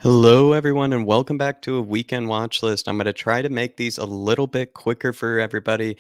Hello, everyone, and welcome back to a weekend watch list. I'm going to try to make these a little bit quicker for everybody.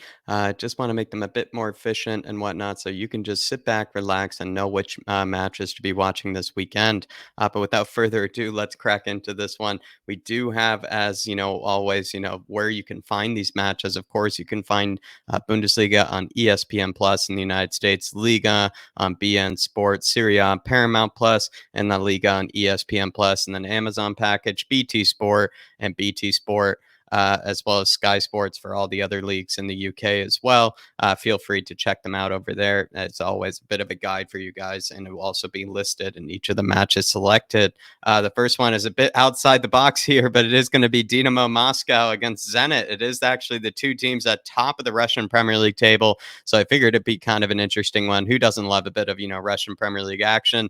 Just want to make them a bit more efficient and whatnot, so you can just sit back, relax, and know which matches to be watching this weekend. But without further ado, let's crack into this one. We do have, as always, where you can find these matches. Of course, you can find Bundesliga on ESPN Plus in the United States, Liga on BN Sports, Serie A, Paramount Plus and La Liga on ESPN Plus, and then Amazon package, BT Sport and BT Sport. As well as Sky Sports for all the other leagues in the UK as well. Feel free to check them out over there. It's always a bit of a guide for you guys, and it will also be listed in each of the matches selected. The first one is a bit outside the box here, but it is going to be Dynamo Moscow against Zenit. It is actually the two teams at top of the Russian Premier League table, so I figured it'd be kind of an interesting one. Who doesn't love a bit of Russian Premier League action?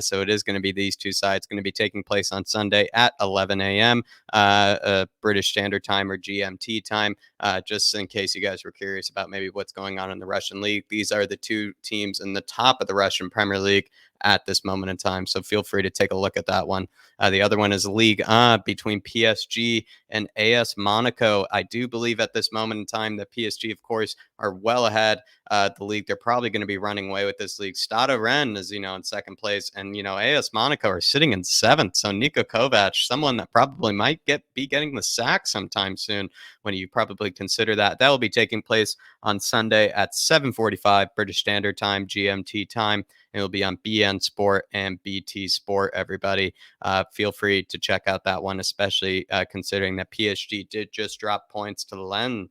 So it is going to be these two sides. Going to be taking place on Sunday at 11 a.m. British Standard Time or GMT time. Just in case you guys were curious about maybe what's going on in the Russian league, these are the two teams in the top of the Russian Premier League at this moment in time. So feel free to take a look at that one. The other one is League between PSG and AS Monaco. I do believe at this moment in time that PSG, of course, are well ahead the league. They're probably going to be running away with this league. Stade Rennes is, in second place, and AS Monaco are sitting in seventh. So Niko Kovac, someone that probably might be getting the sack sometime soon. When you probably consider that will be taking place on Sunday at 7:45 British Standard Time, GMT time. It will be on BN Sport and BT Sport. Everybody, feel free to check out that one, especially considering that PSG did just drop points to Lens.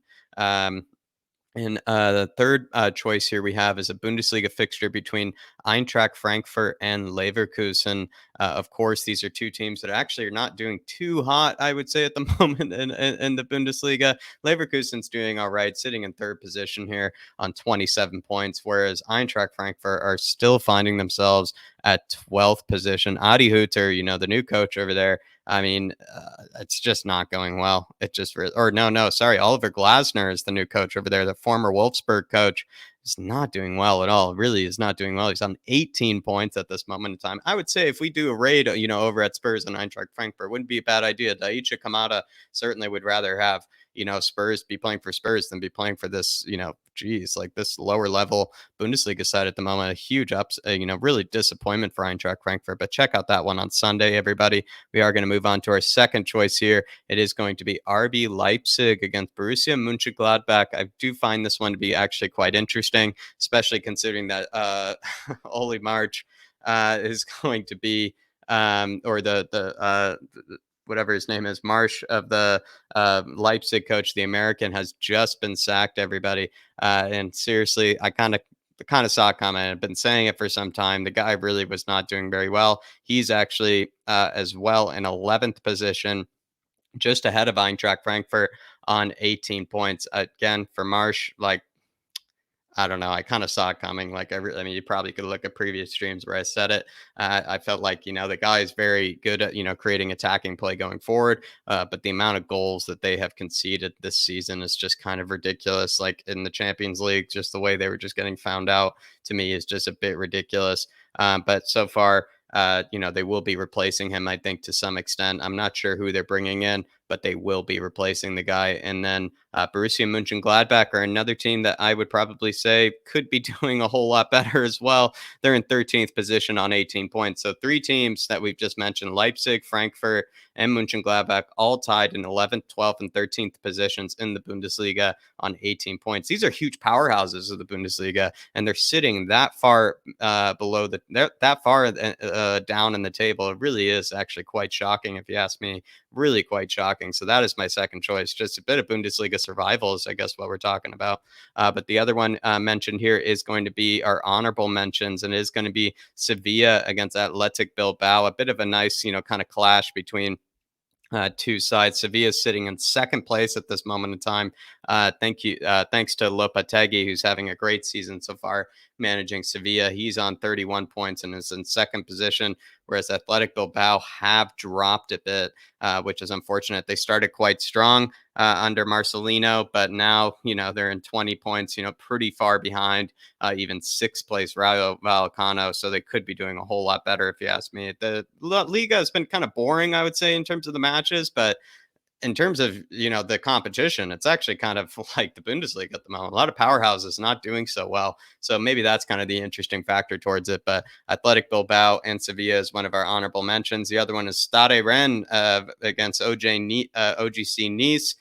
And the third choice here we have is a Bundesliga fixture between Eintracht Frankfurt and Leverkusen. Of course, these are two teams that actually are not doing too hot, I would say, at the moment in the Bundesliga. Leverkusen's doing all right, sitting in third position here on 27 points, whereas Eintracht Frankfurt are still finding themselves at 12th position. Adi Hütter, the new coach over there, I mean, it's just not going well. It just, or no, sorry. Oliver Glasner is the new coach over there. The former Wolfsburg coach is not doing well at all. Really is not doing well. He's on 18 points at this moment in time. I would say if we do a raid, over at Spurs and Eintracht Frankfurt, wouldn't be a bad idea. Daichi Kamada certainly would rather have, Spurs be playing for Spurs than be playing for this, like this lower level Bundesliga side at the moment. A huge really disappointment for Eintracht Frankfurt. But check out that one on Sunday, everybody. We are going to move on to our second choice here. It is going to be RB Leipzig against Borussia Monchengladbach. I do find this one to be actually quite interesting, especially considering that Oli March is going to be, or the whatever his name is, Marsh of the Leipzig coach, the American, has just been sacked, everybody. And seriously, I kind of saw it coming. I've been saying it for some time. The guy really was not doing very well. He's actually as well in 11th position, just ahead of Eintracht Frankfurt on 18 points. Again, for Marsh, like, I don't know. I kind of saw it coming. Like, I mean, you probably could look at previous streams where I said it. I felt like, the guy is very good at, creating attacking play going forward. But the amount of goals that they have conceded this season is just kind of ridiculous. Like in the Champions League, just the way they were just getting found out to me is just a bit ridiculous. But so far, they will be replacing him, I think, to some extent. I'm not sure who they're bringing in, but they will be replacing the guy. And then Borussia Mönchengladbach are another team that I would probably say could be doing a whole lot better as well. They're in 13th position on 18 points. So three teams that we've just mentioned, Leipzig, Frankfurt, and Mönchengladbach, all tied in 11th, 12th, and 13th positions in the Bundesliga on 18 points. These are huge powerhouses of the Bundesliga, and they're sitting that far below that far down in the table. It really is actually quite shocking, if you ask me. Really quite shocking. So that is my second choice. Just a bit of Bundesliga survival is, I guess, what we're talking about. But the other one mentioned here is going to be our honorable mentions, and it is going to be Sevilla against Athletic Bilbao. A bit of a nice, kind of clash between two sides. Sevilla is sitting in second place at this moment in time. Thanks to Lopetegui, who's having a great season so far, managing Sevilla. He's on 31 points and is in second position, whereas Athletic Bilbao have dropped a bit, which is unfortunate. They started quite strong under Marcelino, but now, they're in 20 points, pretty far behind even sixth place Rayo Vallecano. So they could be doing a whole lot better, if you ask me. The Liga has been kind of boring, I would say, in terms of the matches, but in terms of the competition, it's actually kind of like the Bundesliga at the moment. A lot of powerhouses not doing so well, so maybe that's kind of the interesting factor towards it. But Athletic Bilbao and Sevilla is one of our honorable mentions. The other one is Stade Rennes against OGC Nice.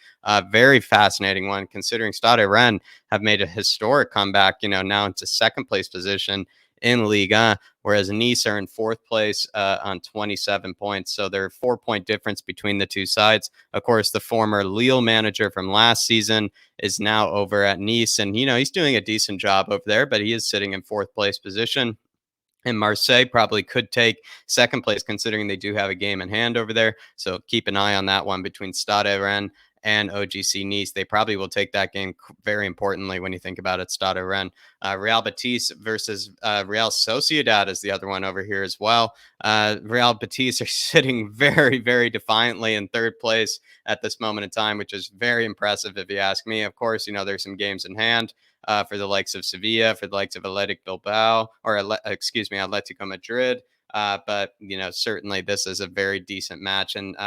Very fascinating one, considering Stade Rennes have made a historic comeback. Now into second place position in Liga, whereas Nice are in fourth place on 27 points. So there are 4 point difference between the two sides. Of course, the former Lille manager from last season is now over at Nice, and he's doing a decent job over there, but he is sitting in fourth place position. And Marseille probably could take second place, considering they do have a game in hand over there. So keep an eye on that one between Stade Rennes and OGC Nice. They probably will take that game very importantly when you think about it. Stade Rennes. Real Betis versus Real Sociedad is the other one over here as well. Real Betis are sitting very, very defiantly in third place at this moment in time, which is very impressive if you ask me. Of course, there's some games in hand for the likes of Sevilla, for the likes of Athletic Bilbao, or Atletico Madrid. But certainly this is a very decent match, and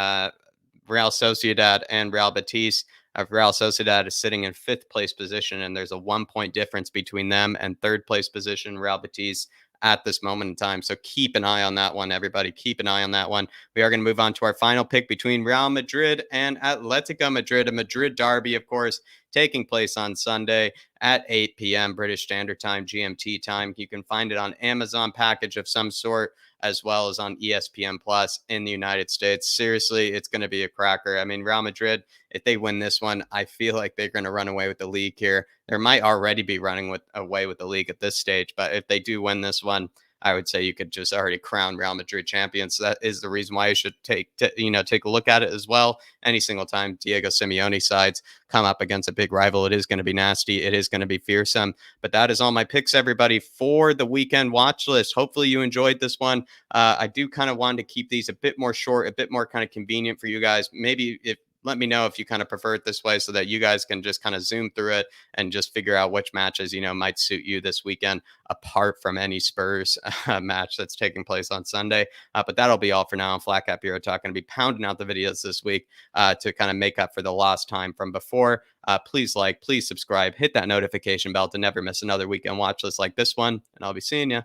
Real Sociedad and Real Betis. Real Sociedad is sitting in fifth place position, and there's a 1 point difference between them and third place position Real Betis at this moment in time. So keep an eye on that one, everybody. Keep an eye on that one. We are going to move on to our final pick between Real Madrid and Atletico Madrid, a Madrid derby, of course, taking place on Sunday at 8 p.m. British Standard Time, GMT time. You can find it on Amazon package of some sort, as well as on ESPN Plus in the United States. Seriously, it's going to be a cracker. I mean, Real Madrid, if they win this one, I feel like they're going to run away with the league here. There might already be running away with the league at this stage, but if they do win this one, I would say you could just already crown Real Madrid champions. So that is the reason why you should take a look at it as well. Any single time Diego Simeone sides come up against a big rival, it is going to be nasty. It is going to be fearsome. But that is all my picks, everybody, for the weekend watch list. Hopefully you enjoyed this one. I do kind of want to keep these a bit more short, a bit more kind of convenient for you guys. Maybe if let me know if you kind of prefer it this way, so that you guys can just kind of zoom through it and just figure out which matches might suit you this weekend, apart from any Spurs match that's taking place on Sunday. But that'll be all for now. I'm Flat Cap Hero Talk. Going to be pounding out the videos this week to kind of make up for the lost time from before. Please like, please subscribe, hit that notification bell to never miss another weekend watch list like this one, and I'll be seeing you.